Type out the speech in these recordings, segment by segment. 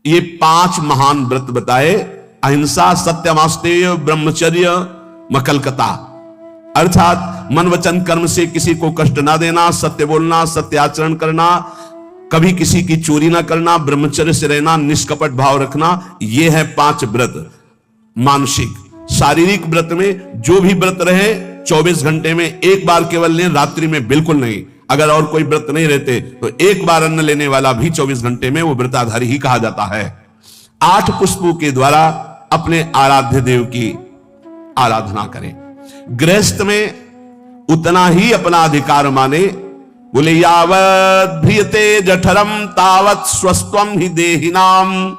ये 5 महान व्रत बताए। अहिंसा, सत्यमास्तेय, ब्रह्मचर्य, मकलकता, अर्थात मन वचन कर्म से किसी को कष्ट ना देना, सत्य बोलना, सत्य आचरण करना, कभी किसी की चोरी ना करना, ब्रह्मचर्य से रहना, निष्कपट भाव रखना। ये है 5 व्रत। मानसिक, शारीरिक व्रत में जो भी व्रत रहे 24 घंटे में एक बार केवल लें, रात्रि में बिल्कुल नहीं। अगर और कोई व्रत नहीं रहते तो एक बार अन्न लेने वाला भी 24 घंटे में वो व्रताधारी ही कहा जाता है। 8 पुष्पों के द्वारा अपने आराध्य देव की आराधना करें। गृहस्थ में उतना ही अपना अधिकार माने। बोले यावत् भ्रियते जठरम तावत् स्वस्त्वम ही देहिनाम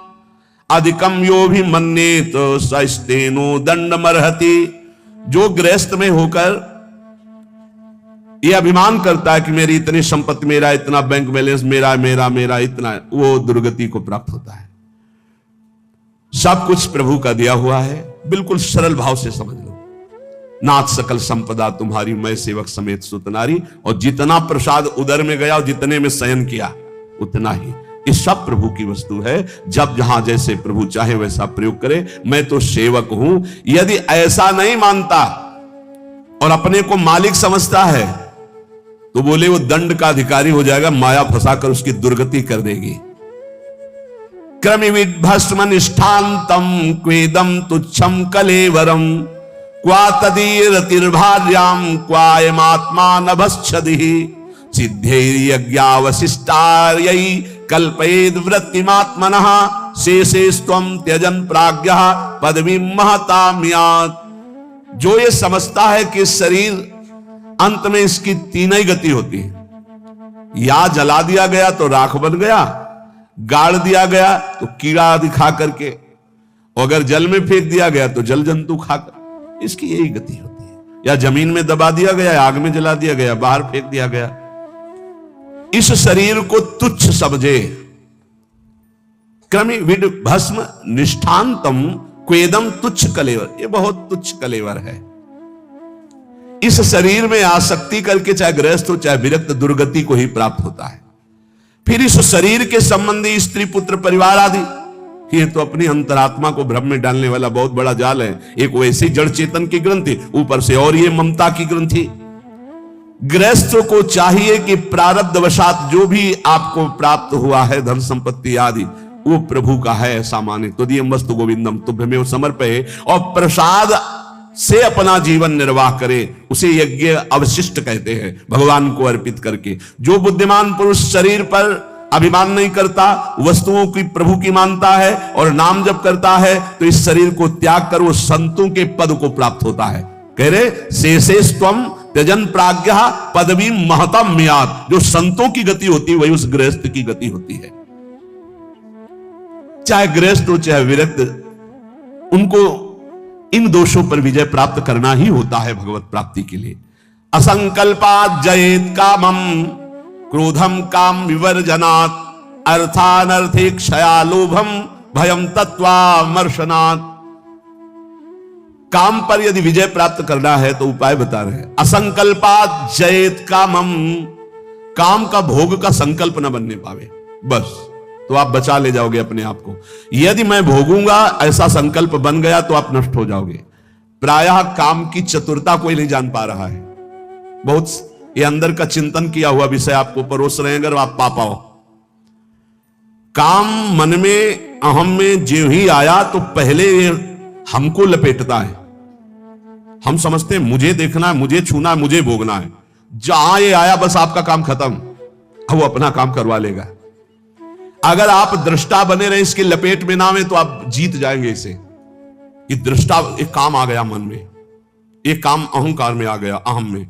अधिकम यो भी मन्येत सस्तेनो दंडमर्हति। जो गृहस्थ में होकर यह अभिमान करता है कि मेरी इतनी संपत्ति, मेरा इतना बैंक बैलेंस, मेरा मेरा मेरा इतना, वो दुर्गति को प्राप्त होता है। सब कुछ प्रभु का दिया हुआ है। बिल्कुल सरल भाव से समझ लो। नाथ सकल संपदा तुम्हारी, मैं सेवक समेत सुत नारी। और जितना प्रसाद उदर में गया और जितने में शयन किया उतना ही। ये सब प्रभु की वस्तु है। जब जहां जैसे प्रभु चाहे वैसा प्रयोग करे। मैं तो सेवक हूं। यदि ऐसा नहीं मानता और अपने को मालिक समझता है तो बोले वो दंड का अधिकारी हो जाएगा। माया फंसाकर उसकी दुर्गति कर देगी। क्रमिविद भस्म निष्ठान्तम क्वेदम तुच्छम कलेवरम क्वा तदीरतिर्भार्याम क्वायमात्मा नभश्छदिः सिद्धैर्यज्ञावशिष्टार्यै कल्पयेद् वृत्तिमात्मनः शेषेस्त्वं त्यजन् प्राज्ञः पदवीं महतां यात्। जो ये समझता है कि शरीर अंत में इसकी 3 ही गति होती है। या जला दिया गया तो राख बन गया, गाड़ दिया गया तो कीड़ा आदि खा करके, अगर जल में फेंक दिया गया तो जल जंतु खाकर, इसकी यही गति होती है। या जमीन में दबा दिया गया, आग में जला दिया गया, बाहर फेंक दिया गया। इस शरीर को तुच्छ समझे। क्रमि विड भस्म निष्ठान्तम क्वेदम तुच्छ कलेवर। ये बहुत तुच्छ कलेवर है। इस शरीर में आसक्ति करके चाहे गृहस्थ हो चाहे विरक्त, दुर्गति को ही प्राप्त होता है। फिर इस शरीर के संबंधी स्त्री पुत्र परिवार आदि, ये तो अपनी अंतरात्मा को भ्रम में डालने वाला बहुत बड़ा जाल है। एक वैसी जड़ चेतन की ग्रंथि, ऊपर से और ये ममता की ग्रंथि। गृहस्थ को चाहिए कि प्रारब्धवशात जो भी आपको प्राप्त हुआ है धन संपत्ति आदि, वो प्रभु का है ऐसा माने। तो दियम वस्तु गोविंदम तुभ्यमेव समर्पये। और प्रसाद से अपना जीवन निर्वाह करे। उसे यज्ञ अवशिष्ट कहते हैं, भगवान को अर्पित करके। जो बुद्धिमान पुरुष शरीर पर अभिमान नहीं करता, वस्तुओं की प्रभु की मानता है और नाम जप करता है, तो इस शरीर को त्याग कर वो संतों के पद को प्राप्त होता है। कह रहे शेषेस्त्वं त्यजन् प्राज्ञः पदवीं महतां यात्। जो संतों की गति होती है वही उस गृहस्थ की गति होती है। चाहे गृहस्थ हो चाहे विरक्त, उनको इन दोषों पर विजय प्राप्त करना ही होता है भगवत प्राप्ति के लिए। असंकल्पात् जयेत् कामम क्रोधम काम विवर्जनात् अर्थानर्थे क्षया लोभम भयम तत्वामर्शनात्। काम पर यदि विजय प्राप्त करना है तो उपाय बता रहे हैं। असंकल्पात् जयेत् कामम, काम का भोग का संकल्प न बनने पावे, बस तो आप बचा ले जाओगे अपने आप को। यदि मैं भोगूंगा ऐसा संकल्प बन गया तो आप नष्ट हो जाओगे। प्रायः काम की चतुरता कोई नहीं जान पा रहा है। बहुत ये अंदर का चिंतन किया हुआ विषय आपको परोस रहे हैं, अगर आप पा पाओ। काम मन में, अहम में जो ही आया तो पहले ये हमको लपेटता है। हम समझते हैं मुझे देखना है, मुझे छूना है, मुझे भोगना है। जहां ये आया बस आपका काम खत्म, अब वो अपना काम करवा लेगा। अगर आप दृष्टा बने रहे, इसकी लपेट में ना में, तो आप जीत जाएंगे इसे। कि दृष्टा, एक काम आ गया मन में, एक काम अहंकार में आ गया, अहम में,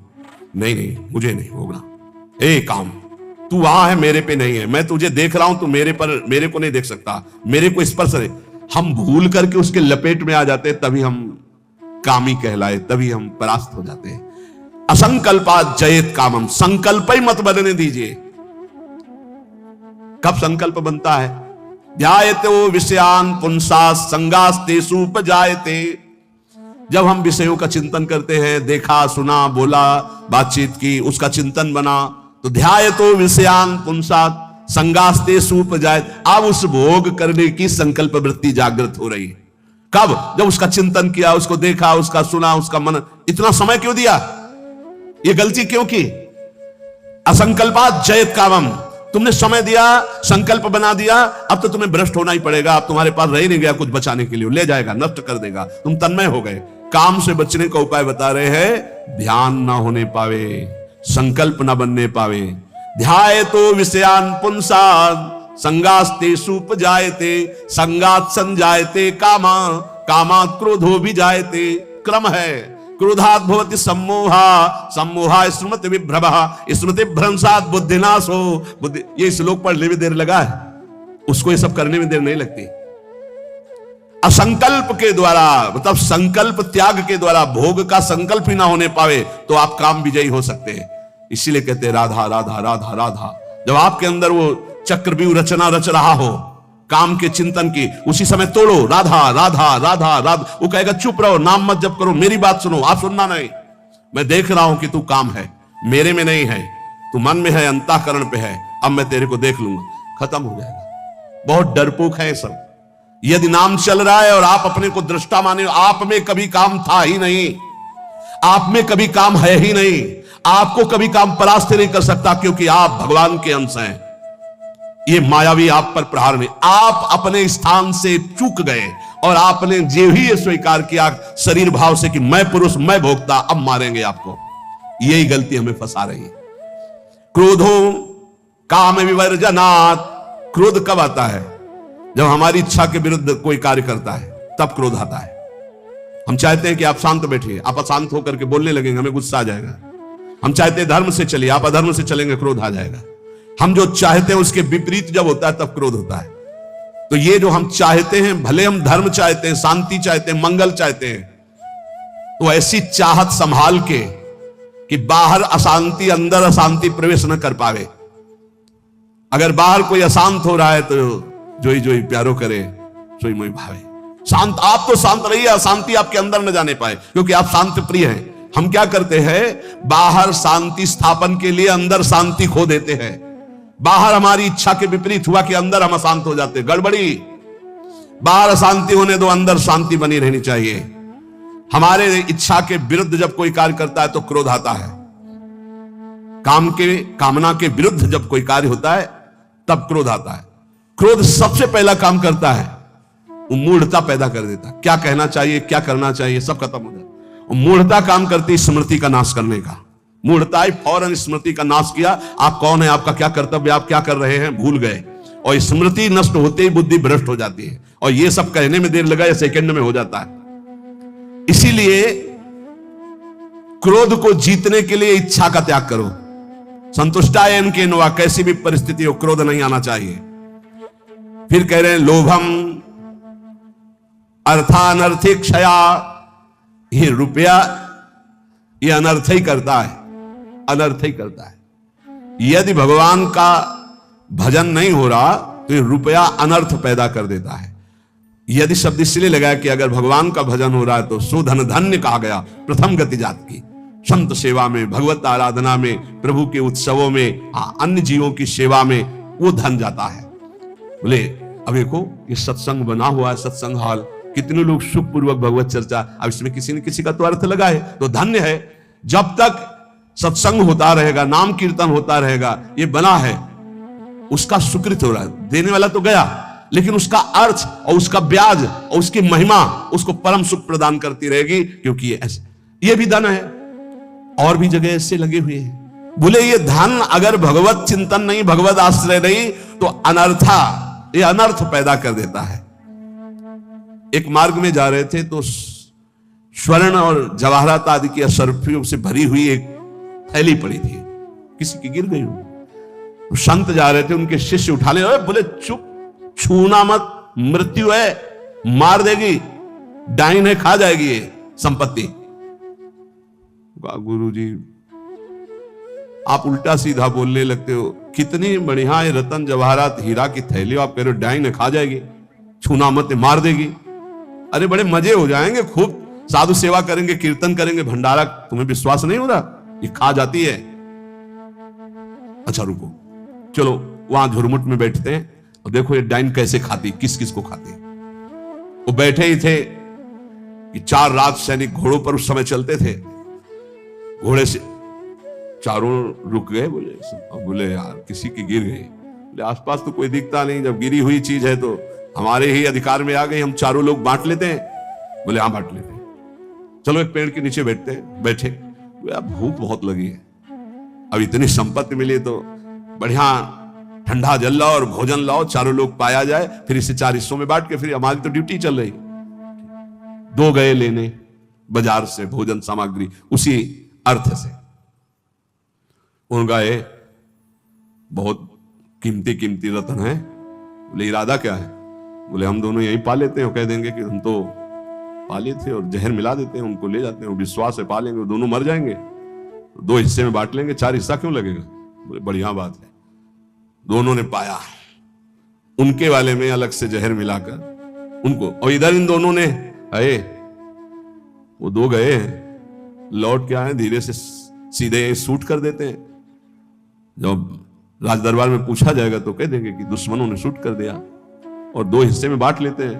नहीं नहीं मुझे नहीं होगा। ए काम, तू वहां है, मेरे पे नहीं है। मैं तुझे देख रहा हूं, तू मेरे को नहीं देख सकता, मेरे को स्पर्श है। हम भूल करके उसके लपेट में आ जाते हैं, तभी हम कामी कहलाए, तभी हम परास्त हो जाते हैं। असंकल्पात् जयेत् कामम, संकल्प ही मत बनने दीजिए। कब संकल्प बनता है? ध्यायते विषयान पुंसाः संगास्तेषु उपजायते। जब हम विषयों का चिंतन करते हैं, देखा सुना बोला बातचीत की, उसका चिंतन बना, तो ध्यायतो विषयान पुंसाः संगास्ते सूप जाए। अब उस भोग करने की संकल्प वृत्ति जागृत हो रही है। कब? जब उसका चिंतन किया, उसको देखा, उसका सुना, उसका मन। इतना समय क्यों दिया? ये गलती क्यों की? असंकल्पात जयत कामम। तुमने समय दिया, संकल्प बना दिया, अब तो तुम्हें भ्रष्ट होना ही पड़ेगा। अब तुम्हारे पास रह ही नहीं गया कुछ बचाने के लिए, ले जाएगा, नष्ट कर देगा। तुम तन्मय हो गए। काम से बचने का उपाय बता रहे हैं, ध्यान ना होने पावे, संकल्प ना बनने पावे। ध्याये तो विषयान पुंसान संगास्ते सूप जायते, संगात संजायते कामा, कामात क्रोधो भी जायते। क्रम है, क्रोधात भवति सम्मोहा, सम्मोहा स्मृति विभ्रमः, स्मृति भ्रंशात बुद्धिनाशो। बुद्धि, ये श्लोक पढ़ने में देर लगा है, उसको ये सब करने में देर नहीं लगती। असंकल्प के द्वारा, मतलब संकल्प त्याग के द्वारा, भोग का संकल्प ही ना होने पावे तो आप काम विजयी हो सकते हैं। इसीलिए कहते हैं राधा राधा राधा राधा। जब आपके अंदर वो चक्रव्यूह रचना रच रहा हो काम के चिंतन की, उसी समय तोड़ो राधा राधा राधा राधा। वो कहेगा चुप रहो, नाम मत जप करो, मेरी बात सुनो। आप सुनना नहीं, मैं देख रहा हूं कि तू काम है, मेरे में नहीं है, तू मन में है, अंतःकरण पे है, अब मैं तेरे को देख लूंगा। खत्म हो जाएगा। बहुत डरपोक है सब। यदि नाम चल रहा है और आप अपने को दृष्टा माने, आप में कभी काम था ही नहीं, आप में कभी काम है ही नहीं, आपको कभी काम परास्त नहीं कर सकता, क्योंकि आप भगवान के अंश हैं। ये मायावी आप पर प्रहार नहीं, आप अपने स्थान से चूक गए और आपने जो ही ये स्वीकार किया शरीर भाव से कि मैं पुरुष, मैं भोक्ता, अब मारेंगे आपको। यही गलती हमें फंसा रही है। क्रोधो काम विवर्जनात्। क्रोध कब आता है? जब हमारी इच्छा के विरुद्ध कोई कार्य करता है, तब क्रोध आता है। हम चाहते हैं कि आप शांत बैठिए, आप अशांत होकर के बोलने लगेंगे, हमें गुस्सा आ जाएगा। हम चाहते हैं धर्म से चलिए, आप अधर्म से चलेंगे, क्रोध आ जाएगा। हम जो चाहते हैं उसके विपरीत जब होता है तब क्रोध होता है। तो ये जो हम चाहते हैं, भले हम धर्म चाहते हैं, शांति चाहते हैं, मंगल चाहते हैं, तो ऐसी चाहत संभाल के कि बाहर अशांति, अंदर अशांति प्रवेश न कर पावे। अगर बाहर कोई अशांत हो रहा है तो जोई जोई प्यारो करे, सोई मोई भावे। शांत, आप तो शांत रहिए, अशांति आपके अंदर न जाने पाए, क्योंकि आप शांति प्रिय हैं। हम क्या करते हैं? बाहर शांति स्थापन के लिए अंदर शांति खो देते हैं। बाहर हमारी इच्छा के विपरीत हुआ कि अंदर हम अशांत हो जाते। गड़बड़ी। बाहर अशांति होने दो, अंदर शांति बनी रहनी चाहिए। हमारे इच्छा के विरुद्ध जब कोई कार्य करता है तो क्रोध आता है। कामना के विरुद्ध जब कोई कार्य होता है तब क्रोध आता है। क्रोध सबसे पहला काम करता है, वो मूढ़ता पैदा कर देता है। क्या कहना चाहिए, क्या करना चाहिए, सब खत्म हो जाता है। मूढ़ता काम करती स्मृति का नाश करने का। मूढ़ता फौरन स्मृति का नाश किया। आप कौन है, आपका क्या कर्तव्य, आप क्या कर रहे हैं, भूल गए। और स्मृति नष्ट होते ही बुद्धि भ्रष्ट हो जाती है। और ये सब कहने में देर लगा या सेकंड में हो जाता है। इसीलिए क्रोध को जीतने के लिए इच्छा का त्याग करो। संतुष्टायन के नवा, कैसी भी परिस्थिति हो क्रोध नहीं आना चाहिए। फिर कह रहे हैं लोभम अर्थानर्थिक क्षया। ये रुपया ये अनर्थ ही करता है, अनर्थ ही करता है। यदि भगवान का भजन नहीं हो रहा तो ये रुपया अनर्थ पैदा कर देता है। यदि शब्द इसलिए लगाया कि अगर भगवान का भजन हो रहा है तो सुधन धन्य कहा गया। प्रथम गति जात की संत सेवा में, भगवत आराधना में, प्रभु के उत्सवों में, अन्य जीवों की सेवा में वो धन जाता है। बोले अब देखो ये सत्संग बना हुआ है, सत्संग हॉल, कितने लोग सुखपूर्वक भगवत चर्चा, अब इसमें किसी न किसी का तो अर्थ लगा है, तो धन्य है। जब तक सत्संग होता रहेगा, नाम कीर्तन होता रहेगा, ये बना है, उसका सुकृत हो रहा है। देने वाला तो गया, लेकिन उसका अर्थ और उसका ब्याज और उसकी महिमा उसको परम सुख प्रदान करती रहेगी, क्योंकि ये भी धन है। और भी जगह ऐसे लगे हुए हैं। बोले ये धन अगर भगवत चिंतन नहीं, भगवत आश्रय नहीं, तो अनर्था, ये अनर्थ पैदा कर देता है। एक मार्ग में जा रहे थे तो स्वर्ण और जवाहरात आदि की असरफियों से भरी हुई एक थैली पड़ी थी, किसी की गिर गई हो। तो संत जा रहे थे, उनके शिष्य उठा ले, बोले चुप, छूना मत, मृत्यु है, मार देगी, डाइन है, खा जाएगी ये संपत्ति। गुरु जी आप उल्टा सीधा बोलने लगते हो। कितनी बढ़िया है रतन जवाहरात हीरा की थैली, आप कह रहे हो डाइन है, खा जाएगी, छूना मत, मार देगी। अरे बड़े मजे हो जाएंगे, खूब साधु सेवा करेंगे, कीर्तन करेंगे, भंडारा, तुम्हें विश्वास नहीं हो रहा, ये खा जाती है। अच्छा रुको, चलो वहां झुरमुट में बैठते हैं और देखो ये डाइन कैसे खाती, किस किस को खाती। वो बैठे ही थे कि 4 राज सैनिक घोड़ों पर उस समय चलते थे, घोड़े से चारों रुक गए। बोले यार किसी की गिर गई। बोले आसपास तो कोई दिखता नहीं, जब गिरी हुई चीज है तो हमारे ही अधिकार में आ गई, हम चारों लोग बांट लेते हैं। बोले हाँ बांट लेते हैं, चलो एक पेड़ के नीचे बैठते हैं। बैठे, अब भूख बहुत लगी है, अब इतनी संपत्ति मिली तो बढ़िया ठंडा जल लाओ और भोजन लाओ, चारों लोग पाया जाए, फिर इसे 4 हिस्सों में बांट के फिर हमारी तो ड्यूटी चल रही। 2 गए लेने बाजार से भोजन सामग्री, उसी अर्थ से उन गए, बहुत कीमती कीमती रत्न है। बोले इरादा क्या है? बोले हम दोनों यहीं पा लेते हैं, कह देंगे कि हम तो पाले थे और जहर मिला देते हैं, उनको ले जाते हैं, वो विश्वास से पालेंगे, वो दोनों मर जाएंगे, 2 हिस्से में बांट लेंगे, 4 हिस्सा क्यों लगेगा? बोले बढ़िया बात है। दोनों ने पाया, उनके वाले में अलग से जहर मिलाकर उनको, और इधर इन दोनों ने आए, वो 2 गए हैं, लौट के आए, धीरे से सीधे शूट कर देते हैं। जब राज दरबार में पूछा जाएगा तो कह देंगे कि दुश्मनों ने शूट कर दिया और 2 हिस्से में बांट लेते हैं।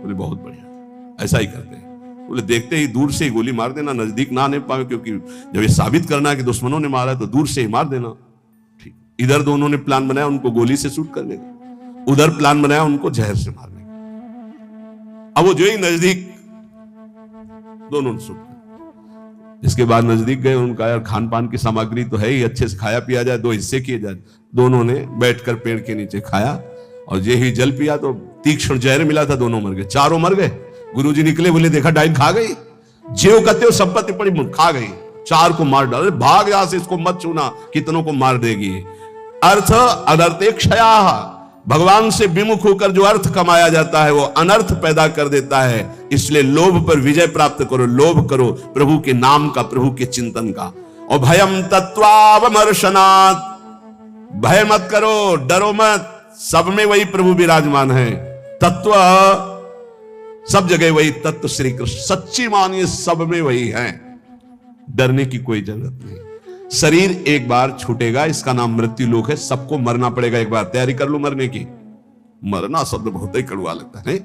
बोले बहुत बढ़िया, ऐसा ही करते हैं। बोले देखते ही दूर से ही गोली मार देना, नजदीक ना आने पाए, क्योंकि जब ये साबित करना है कि दुश्मनों ने मारा तो दूर से ही मार देना। ठीक, इधर दोनों ने प्लान बनाया उनको गोली से शूट करने का, उधर प्लान बनाया उनको जहर से मारने का। अब वो जो ही नजदीक, दोनों ने शूट। इसके बाद नजदीक गए, उनका यार खान पान की सामग्री तो है ही, अच्छे से खाया पिया जाए, 2 हिस्से किए जाए। दोनों ने बैठकर पेड़ के नीचे खाया और ये ही जल पिया तो तीक्ष्ण जहर मिला था, दोनों मर गए, चारों मर गए। गुरुजी निकले, बोले देखा डाइन खा गई, जेव कहते हो संपत्ति पड़ी खा गई, 4 को मार डाले, भाग यहां से, इसको मत छूना, कितनों को मार देगी। अर्थ अनर्थे क्षया, भगवान से विमुख होकर जो अर्थ कमाया जाता है वो अनर्थ पैदा कर देता है। इसलिए लोभ पर विजय प्राप्त करो, लोभ करो प्रभु के नाम का, प्रभु के चिंतन का। और भयम तत्वावमर्शनात्, भय मत करो, डरो मत, सब में वही प्रभु विराजमान है। तत्व सब जगह वही तत्व श्री कृष्ण, सच्ची मानिए सब में वही है, डरने की कोई जरूरत नहीं। शरीर एक बार छूटेगा, इसका नाम मृत्यु लोक है, सबको मरना पड़ेगा एक बार, तैयारी कर लो मरने की। मरना शब्द बहुत ही कड़वा लगता है,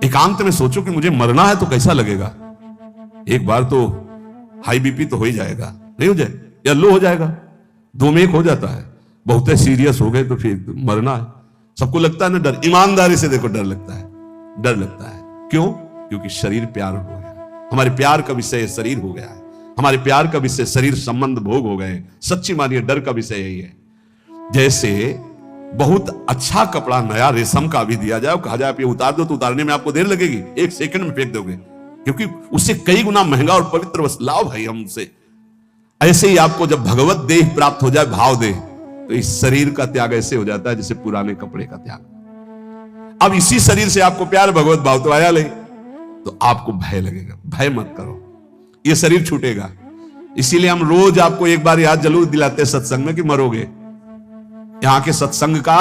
एकांत में सोचो कि मुझे मरना है तो कैसा लगेगा। एक बार तो हाई बीपी तो हो ही जाएगा, नहीं हो जाए या लो हो जाएगा, 2 में 1 हो जाता है। बहुत सीरियस हो गए तो फिर मरना है, सबको लगता है ना डर। ईमानदारी से देखो, डर लगता है, डर लगता है। क्यों? क्योंकि शरीर प्यार हो गया, हमारे प्यार का विषय शरीर हो गया है, हमारे प्यार का विषय शरीर संबंध भोग हो गए। सच्ची मानिए डर का विषय यही है। जैसे बहुत अच्छा कपड़ा नया रेशम का भी दिया जाए, कहा जाए आप ये उतार दो, तो उतारने में आपको देर लगेगी, 1 सेकंड में फेंक दोगे, क्योंकि उससे कई गुना महंगा और पवित्र वस्त्र लाओ भाई हमसे। ऐसे ही आपको जब भगवत देह प्राप्त हो जाए, भाव देह, तो इस शरीर का त्याग ऐसे हो जाता है जैसे पुराने कपड़े का त्याग। अब इसी शरीर से आपको प्यार भगवत भाव तो आया नहीं, तो आपको भय लगेगा। भय मत करो, ये शरीर छूटेगा। इसीलिए हम रोज आपको एक बार याद जरूर दिलाते हैं सत्संग में कि मरोगे। यहां के सत्संग का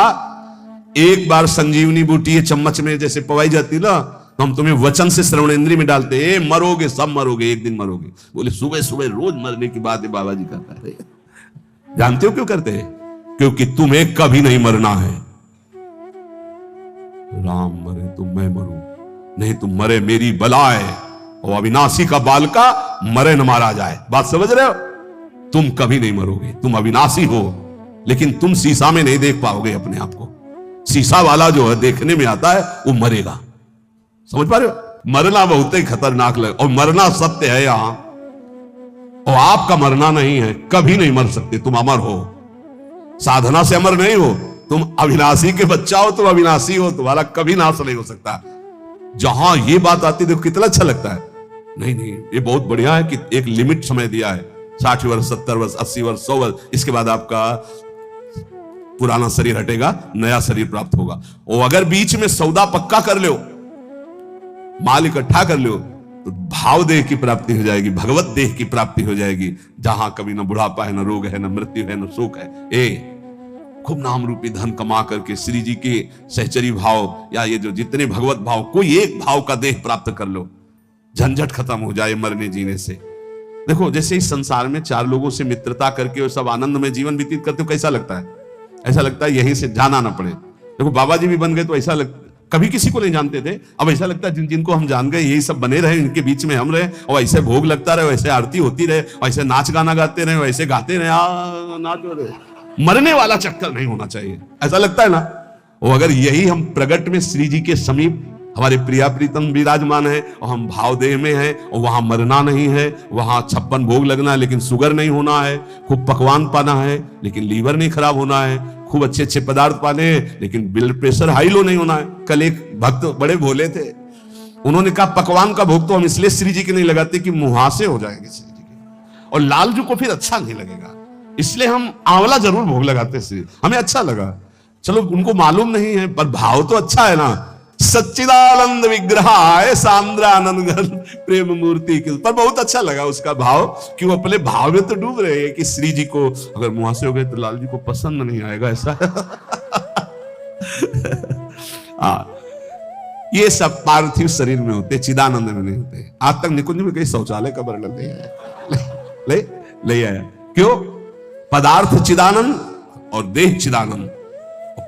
एक बार संजीवनी बूटी है चम्मच में जैसे पवाई जाती ना, तो हम तुम्हें वचन से श्रवणेंद्री में डालते, ए मरोगे, सब मरोगे, एक दिन मरोगे। बोले सुबह सुबह रोज मरने की बात है बाबा जी करता है। जानते हो क्यों करते हैं? क्योंकि तुम्हें कभी नहीं मरना है। राम मरे तो मैं मरूं, नहीं तुम मरे मेरी बलाए, और अविनाशी का बालका मरे न मारा जाए। बात समझ रहे हो? तुम कभी नहीं मरोगे, तुम अविनाशी हो, लेकिन तुम शीशा में नहीं देख पाओगे अपने आप को। शीशा वाला जो है देखने में आता है वो मरेगा। समझ पा रहे हो? मरना बहुत ही खतरनाक लगे, और मरना सत्य है यहां, और आपका मरना नहीं है, कभी नहीं मर सकते, तुम अमर हो। साधना से अमर नहीं हो, तुम अविनाशी के बच्चा हो, तुम अविनाशी हो, तुम्हारा कभी नाश नहीं हो सकता। जहां ये बात आती देखो कितना अच्छा लगता है। नहीं नहीं, ये बहुत बढ़िया है कि एक लिमिट समय दिया है, 60 वर्ष, 70 वर्ष, 80 वर्ष, 100 वर्ष, इसके बाद आपका पुराना शरीर हटेगा, नया शरीर प्राप्त होगा। और अगर बीच में सौदा पक्का कर लो, माल इकट्ठा कर लो, तो भाव देह की प्राप्ति हो जाएगी, भगवत देह की प्राप्ति हो जाएगी, जहां कभी न बुढ़ापा है, न रोग है, न मृत्यु है, न शोक है। खूब नाम रूपी धन कमा करके श्री जी के सहचरी भाव या ये जो जितने भगवत भाव, कोई एक भाव का देह प्राप्त कर लो, झंझट खत्म हो जाए मरने जीने से। देखो जैसे इस संसार में 4 लोगों से मित्रता करके और सब आनंद में जीवन व्यतीत करते हो, कैसा लगता है? ऐसा लगता है यहीं से जाना ना पड़े। देखो बाबा जी भी बन गए तो ऐसा कभी किसी को नहीं जानते थे, अब ऐसा लगता है जिनको हम जान गए यही सब बने रहे, इनके बीच में हम रहे और ऐसे भोग लगता रहे, वैसे आरती होती रहे, वैसे नाच गाना गाते रहे, वैसे गाते रहे, नाचो रहे। मरने वाला चक्कर नहीं होना चाहिए, ऐसा लगता है ना। और अगर यही हम प्रगट में श्री जी के समीप हमारे प्रिया प्रीतम विराजमान है और हम भाव देह में हैं और वहां मरना नहीं है, वहां 56 भोग लगना है लेकिन शुगर नहीं होना है, खूब पकवान पाना है लेकिन लीवर नहीं खराब होना है, खूब अच्छे अच्छे पदार्थ पाने हैं लेकिन ब्लड प्रेशर हाई लो नहीं होना है। कल एक भक्त बड़े भोले थे, उन्होंने कहा पकवान का भोग तो हम इसलिए श्री जी के नहीं लगाते कि मुहासे हो जाएंगे श्री जी के, और लालजू को फिर अच्छा नहीं लगेगा, इसलिए हम आंवला जरूर भोग लगाते श्री, हमें अच्छा लगा। चलो उनको मालूम नहीं है पर भाव तो अच्छा है ना। सच्चिदानंद विग्रहाय सांद्रानंद घन प्रेम मूर्ति के, पर बहुत अच्छा लगा उसका भाव कि वो अपने भाव में तो डूब रहे हैं कि श्री जी को अगर मुहासे हो गए तो लाल जी को पसंद नहीं आएगा, ऐसा ये सब पार्थिव शरीर में होते, चिदानंद में नहीं होते। आज तक निकुंज में कहीं शौचालय का वर्णन नहीं है, ले आया क्यों? पदार्थ चिदानंद और देह चिदानंद,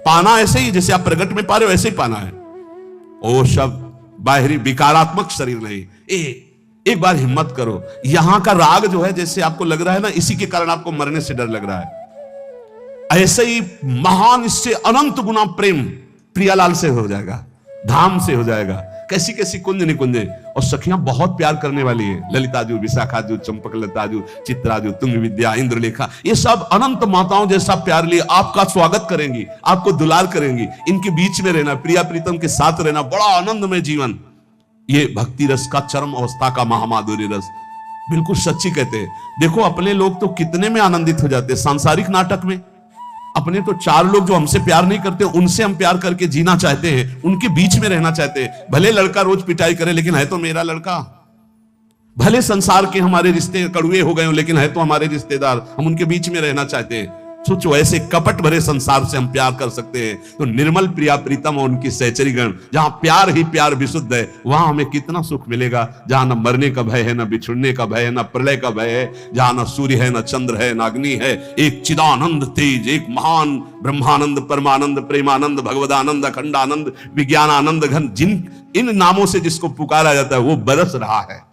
पाना ऐसे ही जैसे आप प्रगट में पा रहे हो ऐसे ही पाना है, ओ सब बाहरी विकारात्मक शरीर नहीं। एक बार हिम्मत करो, यहां का राग जो है जैसे आपको लग रहा है ना इसी के कारण आपको मरने से डर लग रहा है, ऐसे ही महान इससे अनंत गुना प्रेम प्रियालाल से हो जाएगा, धाम से हो जाएगा। कैसी कैसी कुंज निकुंजे, और सखियां बहुत प्यार करने वाली है, ललिताजू, विशाखाजू, चंपकलताजू, चित्राजू, तुंग विद्या, इंद्रलेखा, ये सब अनंत माताओं जैसा प्यार लिए आपका स्वागत करेंगी, आपको दुलार करेंगी। इनके बीच में रहना, प्रिया प्रीतम के साथ रहना, बड़ा आनंदमय जीवन, ये भक्ति रस का चरम अवस्था का महामाधुर्य रस, बिल्कुल सच्ची कहते हैं। देखो अपने लोग तो कितने में आनंदित हो जाते हैं सांसारिक नाटक में, अपने तो 4 लोग जो हमसे प्यार नहीं करते उनसे हम प्यार करके जीना चाहते हैं, उनके बीच में रहना चाहते हैं। भले लड़का रोज पिटाई करे लेकिन है तो मेरा लड़का, भले संसार के हमारे रिश्ते कड़ुए हो गए हो लेकिन है तो हमारे रिश्तेदार, हम उनके बीच में रहना चाहते हैं। सोचो ऐसे कपट भरे संसार से हम प्यार कर सकते हैं तो निर्मल प्रिया प्रीतम और उनकी सहचरीगण, जहां प्यार ही प्यार विशुद्ध है, वहां हमें कितना सुख मिलेगा, जहां न मरने का भय है, न बिछुड़ने का भय है, न प्रलय का भय है, जहां न सूर्य है, न चंद्र है, न अग्नि है, एक चिदानंद तेज, एक महान ब्रह्मानंद, परमानंद, प्रेमानंद, भगवदानंद, अखंडानंद, विज्ञानानंद घन, जिन इन नामों से जिसको पुकारा जाता है वो बरस रहा है।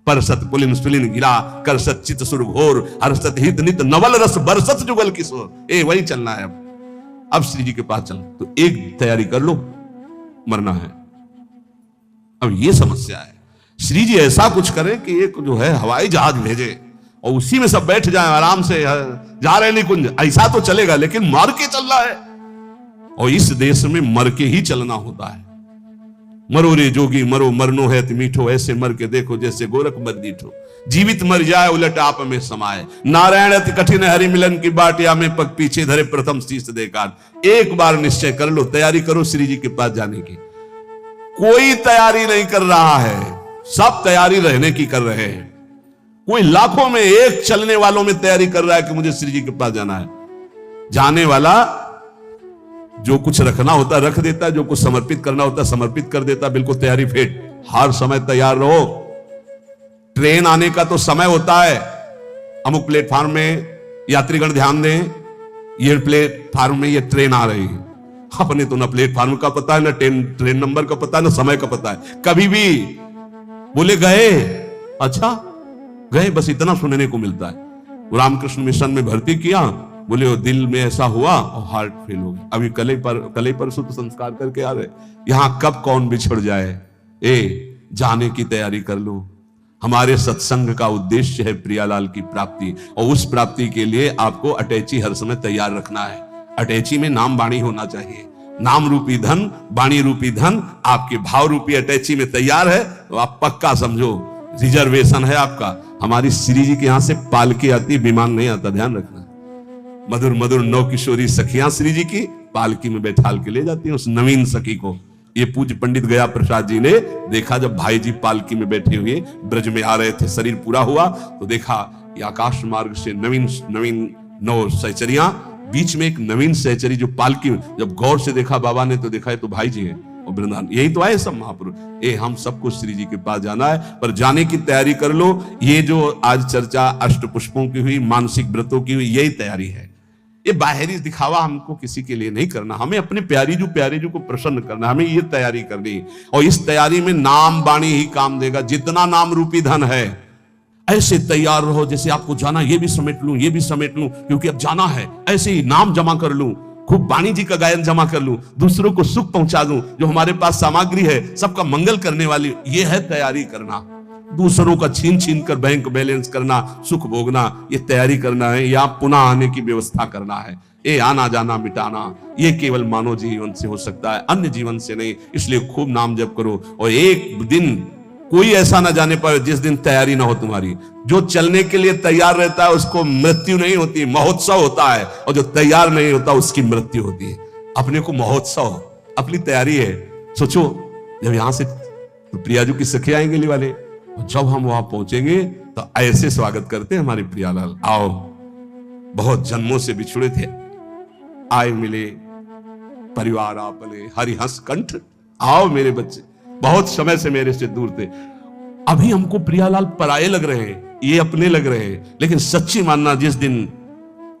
परसत पुलिन सुलिन गिरा करसत चित सुर घोर हर्षत हित नित नवल रस बरसत जुगल किशोर, वही चलना है। अब श्री जी के पास चल तो एक तैयारी कर लो, मरना है। अब ये समस्या है, श्री जी ऐसा कुछ करे कि एक जो है हवाई जहाज भेजे और उसी में सब बैठ जाए आराम से, जा रहे निकुंज, ऐसा तो चलेगा लेकिन मर के चलना है, और इस देश में मर के ही चलना होता है। मरो रे जोगी मरो, मरनो है मीठो, ऐसे मर के देखो जैसे गोरख मर दीठो, जीवित मर जाए उलट आप में समाये, नारायण अति कठिन हरि मिलन की बाटिया में पग पीछे धरे प्रथम शीश देकार। एक बार निश्चय कर लो, तैयारी करो श्री जी के पास जाने की। कोई तैयारी नहीं कर रहा है, सब तैयारी रहने की कर रहे हैं। कोई लाखों में एक चलने वालों में तैयारी कर रहा है कि मुझे श्री जी के पास जाना है। जाने वाला जो कुछ रखना होता रख देता, जो कुछ समर्पित करना होता समर्पित कर देता, बिल्कुल तैयारी फिट, हर समय तैयार रहो। ट्रेन आने का तो समय होता है, अमुक प्लेटफार्म में यात्रीगण ध्यान दें, ये प्लेटफार्म में ये ट्रेन आ रही है। अपने तो ना प्लेटफार्म का पता है, ना ट्रेन नंबर का पता है, ना समय का पता है। कभी भी बोले गए, अच्छा गए, बस इतना सुनने को मिलता है। रामकृष्ण मिशन में भर्ती किया, बोले वो दिल में ऐसा हुआ और हार्ट फेल हो गया। अभी कल परसों तो संस्कार करके आ रहे। यहां कब कौन बिछड़ जाए, जाने की तैयारी कर लो। हमारे सत्संग का उद्देश्य है प्रियालाल की प्राप्ति, और उस प्राप्ति के लिए आपको अटैची हर समय तैयार रखना है। अटैची में नाम वाणी होना चाहिए, नाम रूपी धन, वाणी रूपी धन आपके भाव रूपी अटैची में तैयार है तो आप पक्का समझो रिजर्वेशन है आपका। हमारी श्री जी के यहां से पालकी आती, विमान नहीं आता, ध्यान रखना। मधुर मधुर नौ किशोरी सखियां श्री जी की पालकी में बैठाल के ले जाती हैं उस नवीन सखी को। ये पूज्य पंडित गया प्रसाद जी ने देखा, जब भाई जी पालकी में बैठे हुए ब्रज में आ रहे थे, शरीर पूरा हुआ तो देखा ये आकाश मार्ग से नवीन नवीन 9 सहचरियां, बीच में एक नवीन सहचरी जो पालकी में, जब गौर से देखा बाबा ने तो देखा है तो भाई जी है और वृंदावन, यही तो आए सब महापुरुष। हम सबको श्री जी के पास जाना है, पर जाने की तैयारी कर लो। ये जो आज चर्चा अष्ट पुष्पों की हुई, मानसिक व्रतों की हुई, यही तैयारी है। ये बाहरी दिखावा हमको किसी के लिए नहीं करना, हमें अपने प्यारी जो को प्रसन्न करना, हमें ये तैयारी करनी। और इस तैयारी में नाम वाणी ही काम देगा। जितना नाम रूपी धन है, ऐसे तैयार रहो जैसे आपको जाना, ये भी समेट लूं, ये भी समेट लूं, क्योंकि अब जाना है। ऐसे ही नाम जमा कर लूं, खूब वाणी जी का गायन जमा कर लूं, दूसरों को सुख पहुंचा दूं, जो हमारे पास सामग्री है सबका मंगल करने वाली, ये है तैयारी करना। दूसरों का छीन छीन कर बैंक बैलेंस करना, सुख भोगना, ये तैयारी करना है, या पुनः आने की व्यवस्था करना है। ये आना जाना मिटाना, ये केवल मानव जीवन से हो सकता है, अन्य जीवन से नहीं। इसलिए खूब नाम जप करो, और एक दिन कोई ऐसा ना जाने पाए जिस दिन तैयारी ना हो तुम्हारी। जो चलने के लिए तैयार रहता है उसको मृत्यु नहीं होती, महोत्सव होता है। और जो तैयार नहीं होता उसकी मृत्यु होती है। अपने को महोत्सव, अपनी तैयारी है। सोचो, जब यहां से तो प्रियाजू की सखी आएंगे ले वाले, जब हम वहां पहुंचेंगे तो ऐसे स्वागत करते हैं हमारे प्रियालाल, आओ, बहुत जन्मों से बिछुड़े थे, आए मिले, परिवार आपने, हरिहंस कंठ, आओ मेरे बच्चे, बहुत समय से मेरे से दूर थे। अभी हमको प्रियालाल पराये लग रहे हैं, ये अपने लग रहे हैं, लेकिन सच्ची मानना जिस दिन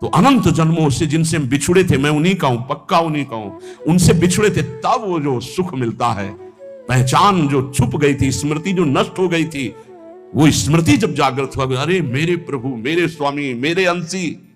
तो अनंत जन्मों से जिनसे हम बिछुड़े थे, मैं उन्हीं का हूं, पक्का उन्हीं का हूं, उनसे बिछुड़े थे, तब वो जो सुख मिलता है, पहचान जो छुप गई थी, स्मृति जो नष्ट हो गई थी, वो स्मृति जब जागृत हुआ, अरे मेरे प्रभु, मेरे स्वामी, मेरे अंशी,